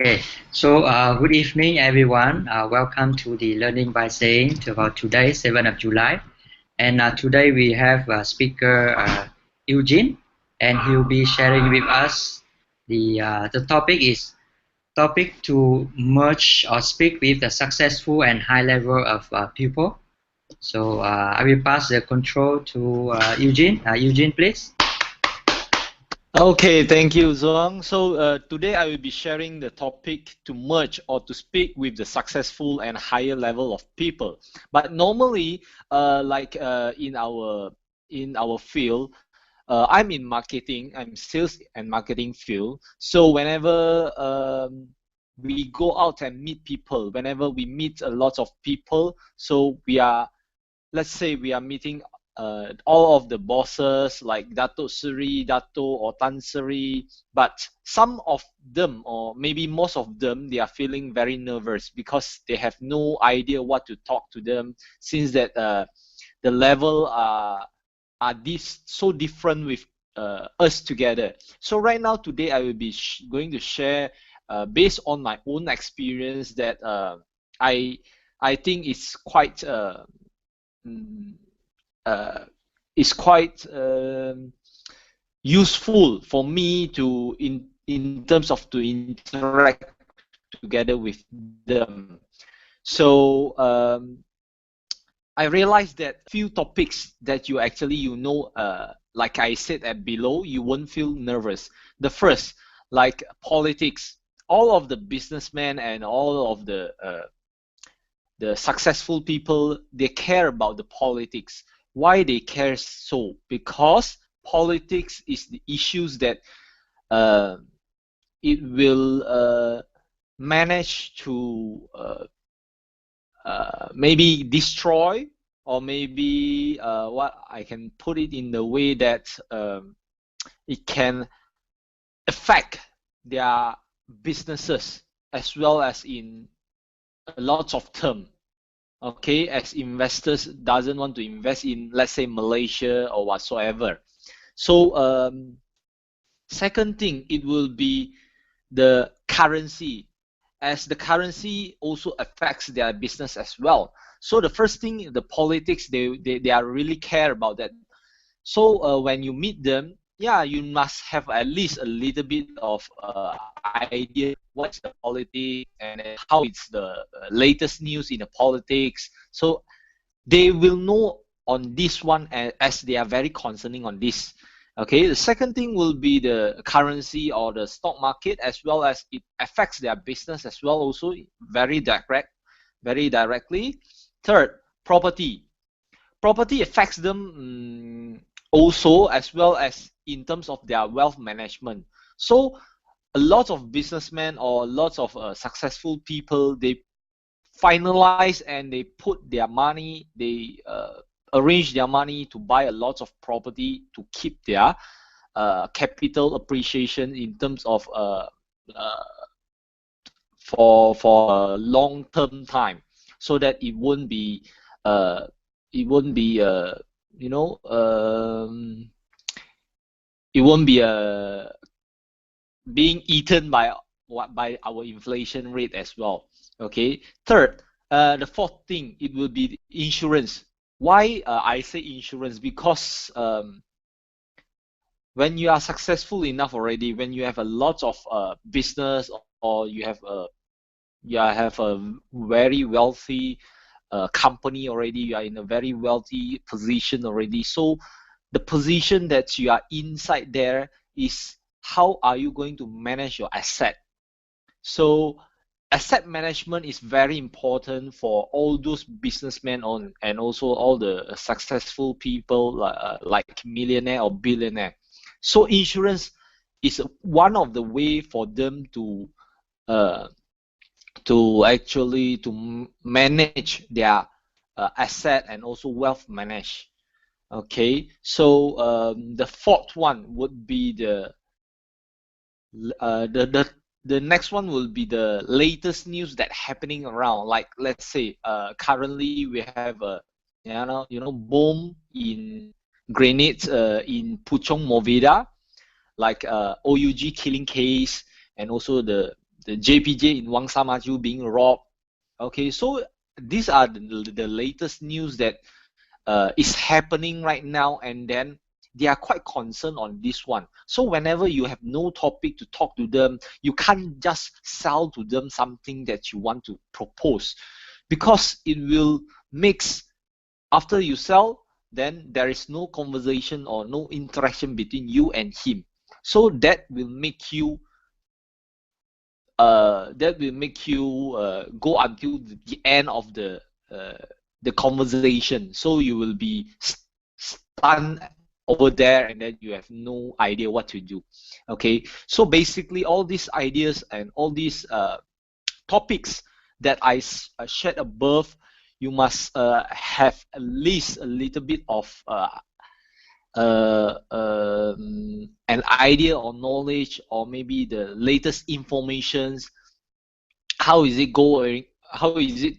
Okay, so good evening, everyone. Welcome to the Learning by Saying to about today, 7th of July. And today we have speaker Eugene, and he'll be sharing with us the topic is topic to merge or speak with the successful and high level of people. So I will pass the control to Eugene. Eugene, please. Okay, thank you, Zhuang. So today I will be sharing the topic to merge or to speak with the successful and higher level of people. But normally, in our field, I'm in marketing. I'm sales and marketing field. So whenever we go out and meet people, whenever we meet a lot of people, so let's say we are meeting all of the bosses like Dato Seri, Dato or Tan Seri, but some of them, or maybe most of them, they are feeling very nervous because they have no idea what to talk to them, since that the level are this so different with us together. So right now, today, I will be going to share based on my own experience that I I think it's quite mm, uh, is quite useful for me to in terms of to interact together with them. So I realized that few topics that like I said at below, you won't feel nervous. The first, like politics, all of the businessmen and all of the successful people, they care about the politics. Why they care so? Because politics is the issues that uh, it will manage to maybe destroy, or maybe what I can put it in the way that it can affect their businesses as well as in a lot of term. Okay, as investors doesn't want to invest in, let's say, Malaysia or whatsoever. So second thing, it will be the currency, as the currency also affects their business as well. So the first thing, the politics, they are really care about that. So when you meet them, yeah, you must have at least a little bit of idea what's the politics and how it's the latest news in the politics. So they will know on this one, as they are very concerning on this. Okay, the second thing will be the currency or the stock market, as well as it affects their business as well, also very directly. Third, property affects them also, as well as in terms of their wealth management. So a lot of businessmen or lots of successful people, they finalize and they put their money, they arrange their money to buy a lot of property to keep their capital appreciation in terms of uh, for a long term time, so that uh, it won't be you know it won't be being eaten by our inflation rate as well. Okay. Third, the fourth thing, it will be insurance. Why I say insurance? Because when you are successful enough already, when you have a lot of business, or you have a very wealthy company already, you are in a very wealthy position already. So the position that you are inside there is how are you going to manage your asset. So asset management is very important for all those businessmen and also all the successful people like millionaire or billionaire. So insurance is one of the way for them uh, to actually to manage their asset and also wealth manage. Okay, so the fourth one would be uh, the the the next one will be the latest news that happening around. Like, let's say currently we have a bomb in grenades in Puchong Movida, like OUG killing case, and also the JPJ in 07Jul being robbed. Okay, so these are the latest news that is happening right now, and then they are quite concerned on this one. So whenever you have no topic to talk to them, you can't just sell to them something that you want to propose, because it will mix. After you sell, then there is no conversation or no interaction between you and him. So that will make you go until the end of the conversation. So you will be stunned over there, and then you have no idea what to do. Okay, so basically all these ideas and all these topics that I shared above, you must have at least a little bit of an idea or knowledge, or maybe the latest informations. How is it going? How is it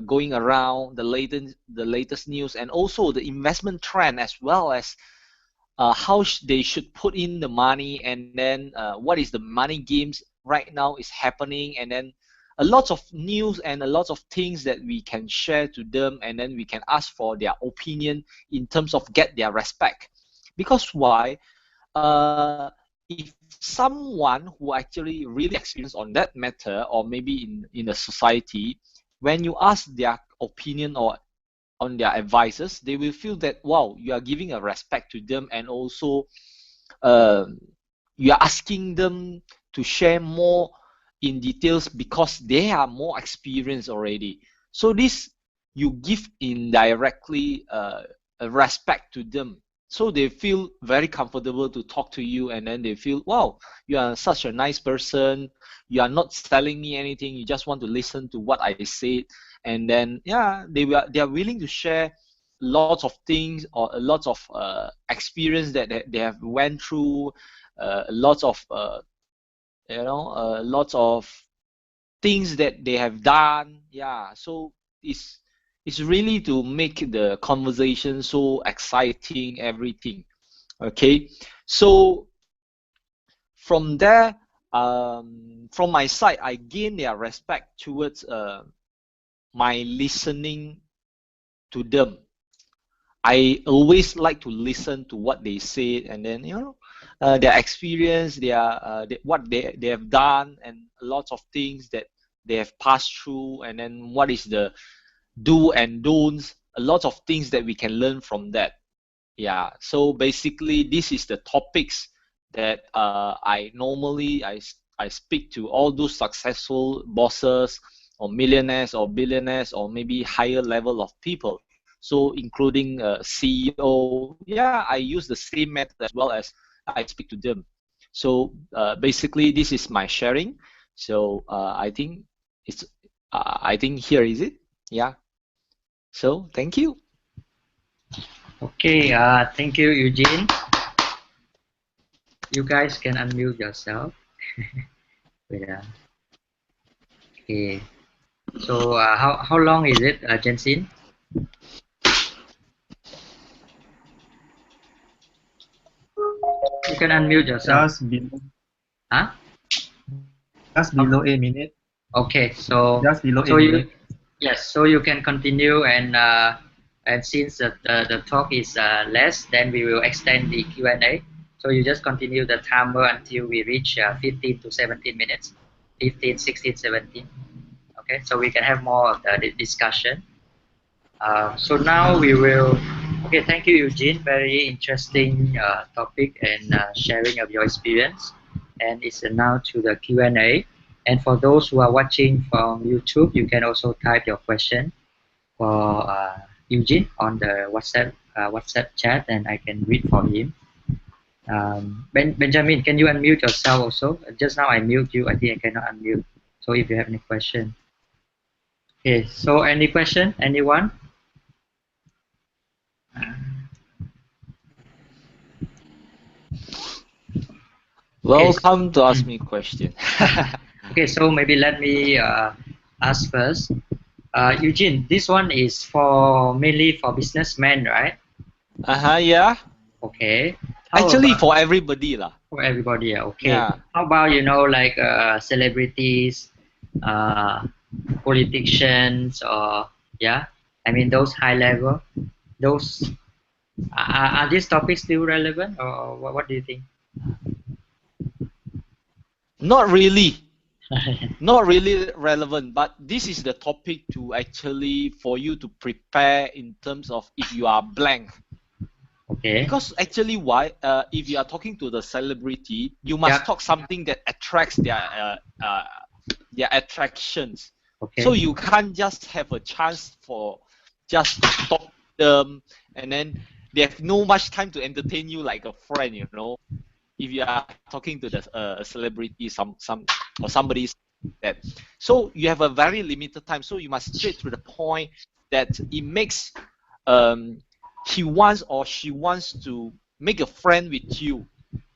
going around the latest news, and also the investment trend, as well as how they should put in the money, and then what is the money games right now is happening, and then a lot of news and a lot of things that we can share to them, and then we can ask for their opinion in terms of get their respect. Because why? If someone who actually really experienced on that matter, or maybe in a society, when you ask their opinion or on their advices, they will feel that, wow, you are giving a respect to them, and also you are asking them to share more in details because they are more experienced already. So this, you give indirectly a respect to them. So they feel very comfortable to talk to you, and then they feel, wow, you are such a nice person. You are not telling me anything. You just want to listen to what I said. And then, yeah, they are willing to share lots of things, or lots of experience that they have went through, lots of lots of things that they have done. Yeah, so it's really to make the conversation so exciting, everything. Okay, so from there, from my side, I gain their respect towards my listening to them. I always like to listen to what they say, and then their experience, what they have done, and lots of things that they have passed through, and then what is the do and don'ts, a lot of things that we can learn from that. Yeah, so basically this is the topics that I speak to all those successful bosses, or millionaires, or billionaires, or maybe higher level of people. So including CEO, yeah, I use the same method as well as I speak to them. So basically this is my sharing. So I think here is it. Yeah. So thank you. Okay, thank you, Eugene. You guys can unmute yourself. Yeah. Okay. So how long is it, Jensen? You can unmute yourself. Huh? Just below a minute. Okay, so Just below so a you minute. yes, so you can continue, and since the talk is less, then we will extend the Q&A. So you just continue the timer until we reach 15 to 17 minutes, 15, 16, 17. Okay, so we can have more of the discussion. So now we will. Okay, thank you, Eugene. Very interesting topic, and sharing of your experience. And it's now to the Q&A. And for those who are watching from YouTube, you can also type your question for Eugene on the WhatsApp chat, and I can read for him. Benjamin, can you unmute yourself also? Just now I mute you. I think I cannot unmute. So if you have any question. Okay, so any question? Anyone? Welcome to ask me a question. Okay, so maybe let me ask first. Eugene, this one is mainly for businessmen, right? Yeah. Okay. Actually, for everybody lah. For everybody, yeah, okay. Yeah. How about like celebrities, uh, politicians, or yeah? I mean those high level. Those are these topics still relevant, or what do you think? Not really. Not really relevant, but this is the topic to actually for you to prepare in terms of if you are blank. Okay. Because actually, why? If you are talking to the celebrity, you must Yeah. talk something that attracts their attractions. So Okay. you can't just have a chance for just to talk to them, and then they have no much time to entertain you like a friend. If you are talking to the celebrity, some or somebody that. So you have a very limited time. So you must straight to the point that it makes he wants or she wants to make a friend with you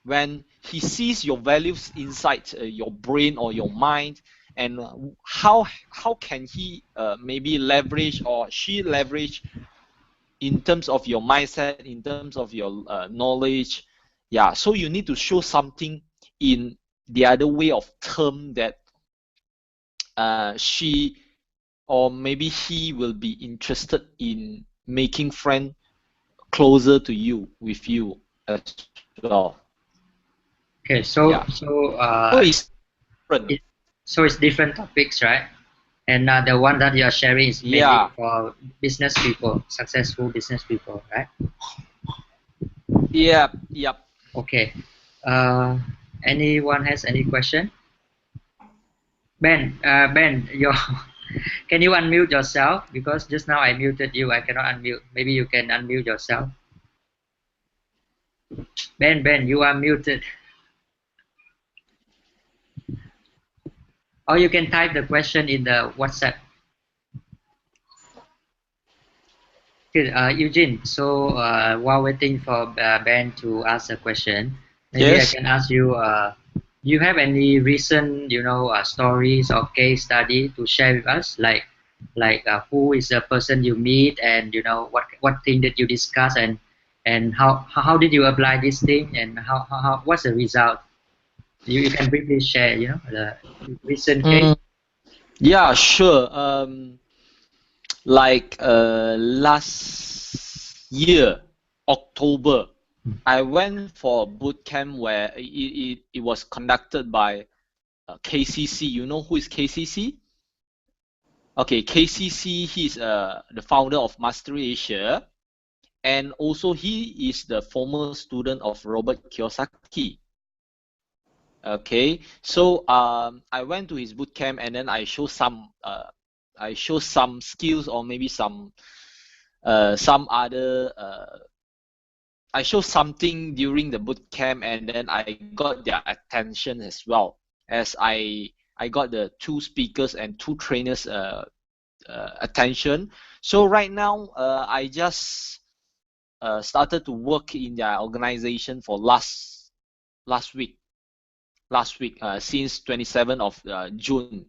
when he sees your values inside your brain or your mind, and how can he maybe leverage or she leverage in terms of your mindset, in terms of your knowledge. Yeah, so you need to show something in the other way of term that she or maybe he will be interested in making friend closer to you with you as well. Okay. Yeah. So it's different. It, it's different topics, right? And the one that you are sharing is mainly Yeah. for business people, successful business people, right? Yeah. Yep. Okay. Uh, anyone has any question? Ben, can you unmute yourself? Because just now I muted you. I cannot unmute. Maybe you can unmute yourself. Ben, you are muted. Or you can type the question in the WhatsApp. Okay, Eugene, so while waiting for Ben to ask a question, maybe I Yes. can ask you, do you have any recent, stories or case study to share with us? Like who is the person you meet, and what thing that you discuss, and how did you apply this thing, and what's the result? You can briefly share, the recent case. Mm, yeah, sure. Like last year, October, I went for a boot camp where it was conducted by KCC. You know who is KCC? Okay, KCC, he's the founder of Mastery Asia, and also he is the former student of Robert Kiyosaki. Okay, so I went to his boot camp, and then I show some skills or maybe some other I show something during the boot camp, and then I got their attention as well, as I got the two speakers and two trainers attention. So right now I just started to work in their organization for last week since 27th of June.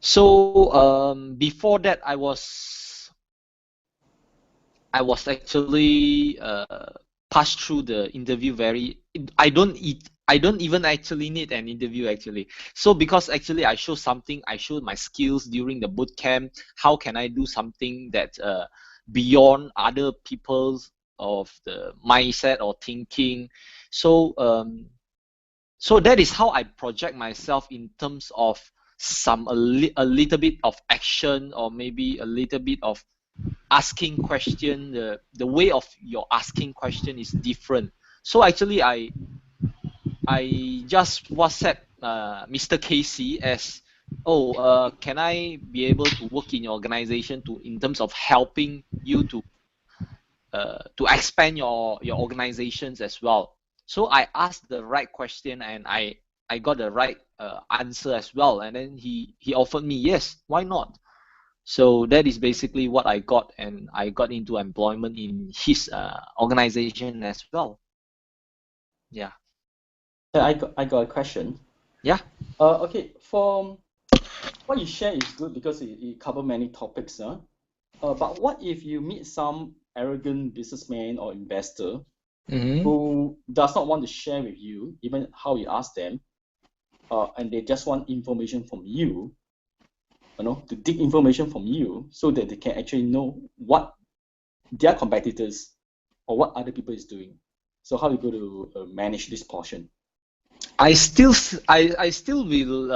So before that, I was actually passed through the interview very. I don't even actually need an interview actually. So because actually I showed my skills during the boot camp. How can I do something that beyond other people's of the mindset or thinking? So so that is how I project myself in terms of a little bit of action, or maybe a little bit of asking question. The way of your asking question is different. So actually I just WhatsApp Mr. Casey as, oh, can I be able to work in your organization to in terms of helping you to expand your organizations as well. So I asked the right question, and I got the right answer as well, and then he offered me, yes, why not? So that is basically what I got, and I got into employment in his organization as well. Yeah. Yeah, I got a question. Yeah. Okay, for what you share is good because it cover many topics, but what if you meet some arrogant businessman or investor who does not want to share with you, even how you ask them, and they just want information from you, to dig information from you so that they can actually know what their competitors or what other people is doing. So how are you going to manage this portion? I still will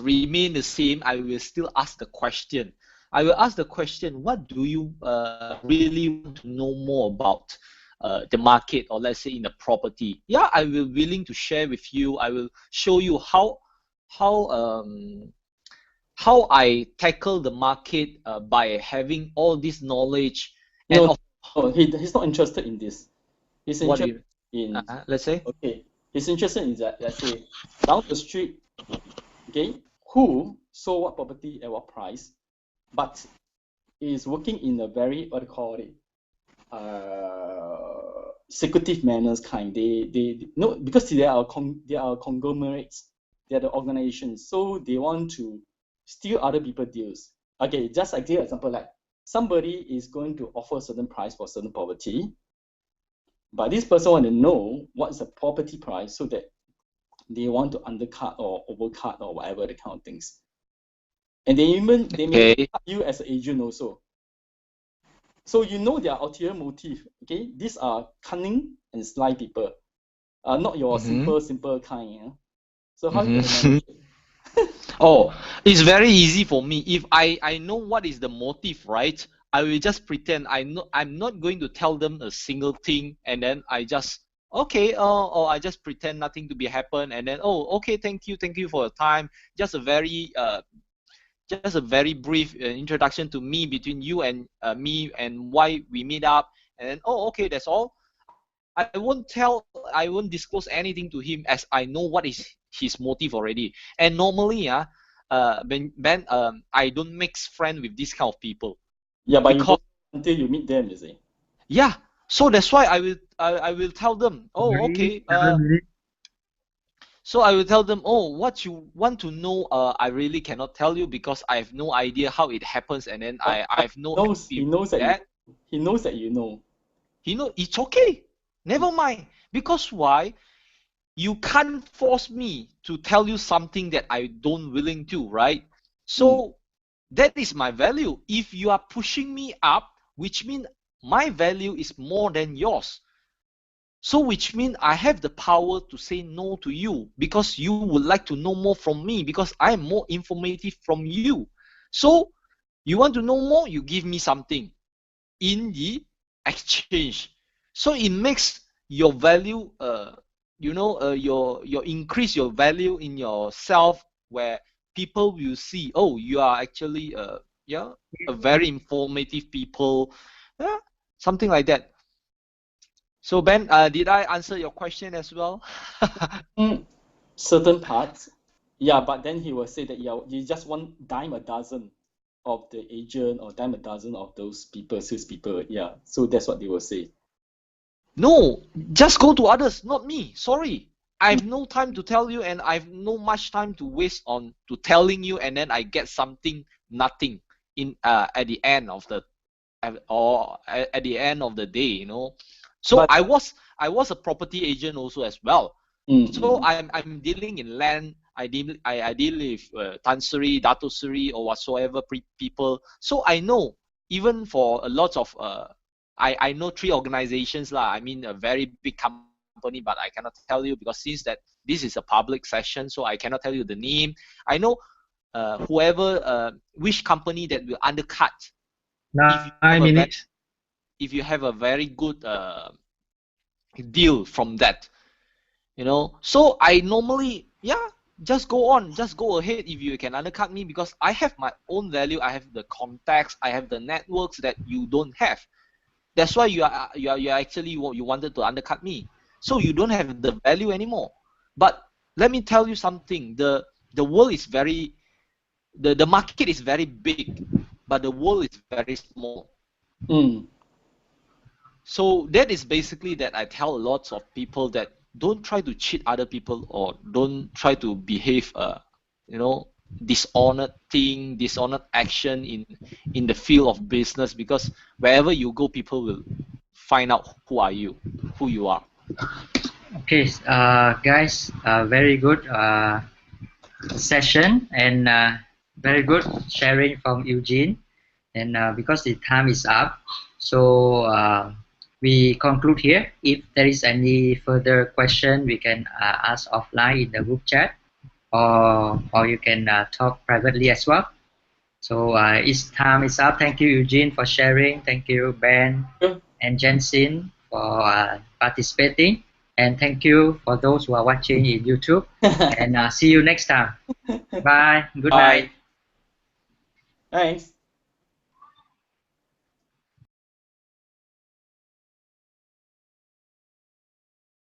remain the same. I will still ask the question. I will ask the question, what do you really want to know more about the market, or let's say in the property? Yeah, I will willing to share with you. I will show you how I tackle the market by having all this knowledge. And No, he's not interested in this. He's what do interested you, in, let's say? okay, he's interested in that, let's say, down the street, okay, who sold what property at what price, but is working in a very, what do you call it, secretive manners kind. They no, because they are conglomerates, they are the organizations, so they want to steal other people's deals. Okay, just like the example, like somebody is going to offer a certain price for certain property, but this person want to know what's the property price so that they want to undercut or overcut or whatever the kind of things. And they may cut you as an agent also. So you know their ulterior motive. Okay, these are cunning and sly people, not your simple kind. Yeah? So how you gonna manage it? Oh, it's very easy for me. If I know what is the motive, right? I will just pretend I'm not going to tell them a single thing, and then I just okay, or I just pretend nothing to be happen, and then okay, thank you for your time. Just a very brief introduction to me, between you and me, and why we meet up, and then okay, that's all. I won't disclose anything to him, as I know what is his motive already. And normally, Ben, I don't mix friend with this kind of people. Yeah, but because until you meet them, you see. Yeah, so that's why I will tell them. Okay. So I will tell them, what you want to know, I really cannot tell you because I have no idea how it happens, and then I have no. He knows that you know. He know it's okay. Never mind. Because why? You can't force me to tell you something that I don't willing to, right? So that is my value. If you are pushing me up, which means my value is more than yours. So which means I have the power to say no to you because you would like to know more from me because I am more informative from you. So you want to know more, you give me something in the exchange. So it makes your value, your increase your value in yourself, where people will see, you are actually a very informative people, something like that. So Ben, did I answer your question as well? Certain parts, yeah, but then he will say that you just want dime a dozen of the agent or dime a dozen of those people, sales people. Yeah, so that's what they will say. No, just go to others, not me. Sorry, I have no time to tell you, and I have no much time to waste on to telling you, and then I get something nothing in at the end of the at the end of the day, So I was a property agent also as well. So I'm dealing in land. I deal with Tan Sri, Dato Sri, or whatsoever people. So I know, even for a lot of I know 3 organizations lah. I mean, a very big company, but I cannot tell you because since that this is a public session, so I cannot tell you the name. I know which company that will undercut. 9 minutes. If you have a very good deal from that, So I normally, just go ahead if you can undercut me, because I have my own value. I have the contacts, I have the networks that you don't have. That's why you actually you wanted to undercut me. So you don't have the value anymore. But let me tell you something. The world is the market is very big, but the world is very small. So that is basically that I tell lots of people that don't try to cheat other people, or don't try to behave dishonored action in the field of business, because wherever you go, people will find out who you are. Okay, guys, very good session and very good sharing from Eugene. And because the time is up, so we conclude here. If there is any further question, we can ask offline in the group chat, or you can talk privately as well. So its time is up. Thank you, Eugene, for sharing. Thank you, Ben and Jensen, for participating. And thank you for those who are watching in YouTube. And see you next time. Bye. Good night. Thanks.